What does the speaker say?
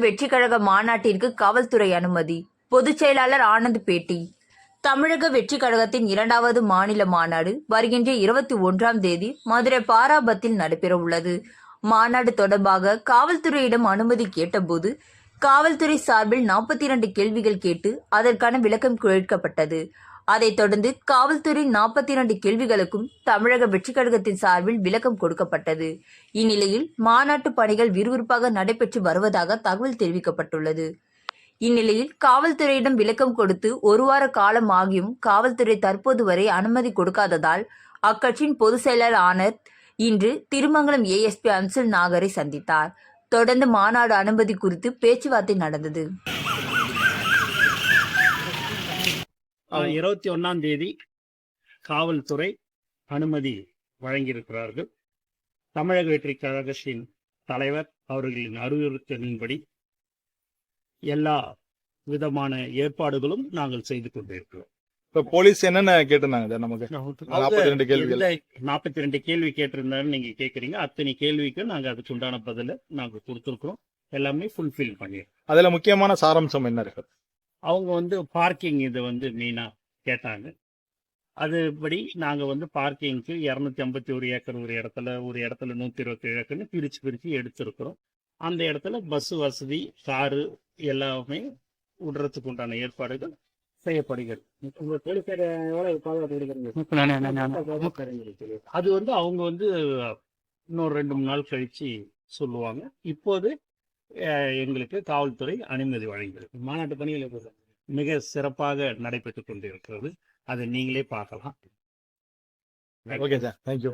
வெற்றி கழக மாநாட்டிற்கு காவல்துறை அனுமதி. பொதுச் செயலாளர் ஆனந்த் பேட்டி. தமிழக வெற்றி கழகத்தின் 2வது மாநில மாநாடு வருகின்ற 21ஆம் தேதி மதுரை பாராபத்தில் நடைபெற உள்ளது. மாநாடு தொடர்பாக காவல்துறையிடம் அனுமதி கேட்டபோது காவல்துறை சார்பில் 42 கேள்விகள் கேட்டு அதற்கான விளக்கம் கேட்கப்பட்டது. அதைத் தொடர்ந்து காவல்துறை 42 கேள்விகளுக்கும் தமிழக வெற்றி கழகத்தின் சார்பில் விளக்கம் கொடுக்கப்பட்டது. இந்நிலையில் மாநாட்டு பணிகள் விறுவிறுப்பாக நடைபெற்று வருவதாக தகவல் தெரிவிக்கப்பட்டுள்ளது. இந்நிலையில் காவல்துறையிடம் விளக்கம் கொடுத்து ஒரு வார காலம் ஆகியும் காவல்துறை தற்போது வரை அனுமதி கொடுக்காததால் அக்கட்சியின் பொதுச் செயலாளர் ஆனந்த் இன்று திருமங்கலம் ஏஎஸ்பி அன்சுல் நாகரை சந்தித்தார். தொடர்ந்து மாநாடு அனுமதி குறித்து பேச்சுவார்த்தை நடந்தது. 21ஆம் தேதி காவல்துறை அனுமதி வழங்கியிருக்கிறார்கள். தமிழக வெற்றி கழகத்தின் தலைவர் அவர்களின் அறிவுறுத்தலின்படி எல்லா விதமான ஏற்பாடுகளும் நாங்கள் செய்து கொண்டிருக்கிறோம். இப்ப போலீஸ் என்னென்ன கேட்டிருந்தாங்க நமக்கு? 42 கேள்விகள். 42 கேள்வி கேட்டிருந்தாரு நீங்க கேக்குறீங்க. அத்தனை கேள்விக்கு நாங்க அதுக்கு உண்டான பதில நாங்க கொடுத்துருக்கிறோம். எல்லாமே ஃபுல்ஃபில் பண்ணிருக்கோம். அதுல முக்கியமான சாராம்சம் என்ன இருக்கு? அவங்க பார்க்கிங் இது மெயினா கேட்டாங்க. அதுபடி நாங்க பார்க்கிங்க்கு 251 ஏக்கர் ஒரு இடத்துல 127 ஏக்கர்னு பிரிச்சு எடுத்திருக்கிறோம். அந்த இடத்துல பஸ் வசதி, காரு எல்லாமே விடுறதுக்கு உண்டான ஏற்பாடுகள் செய்யப்படுகிறது. அது அவங்க இன்னொரு 2-3 நாள் கழிச்சு சொல்லுவாங்க. இப்போது எங்களுக்கு காவல்துறை அனுமதி வழங்கியிருக்கு. மாநாட்டு பணிகள் மிக சிறப்பாக நடைபெற்றுக் கொண்டிருக்கிறது. அதை நீங்களே பார்க்கலாம். Okay sir, thank you.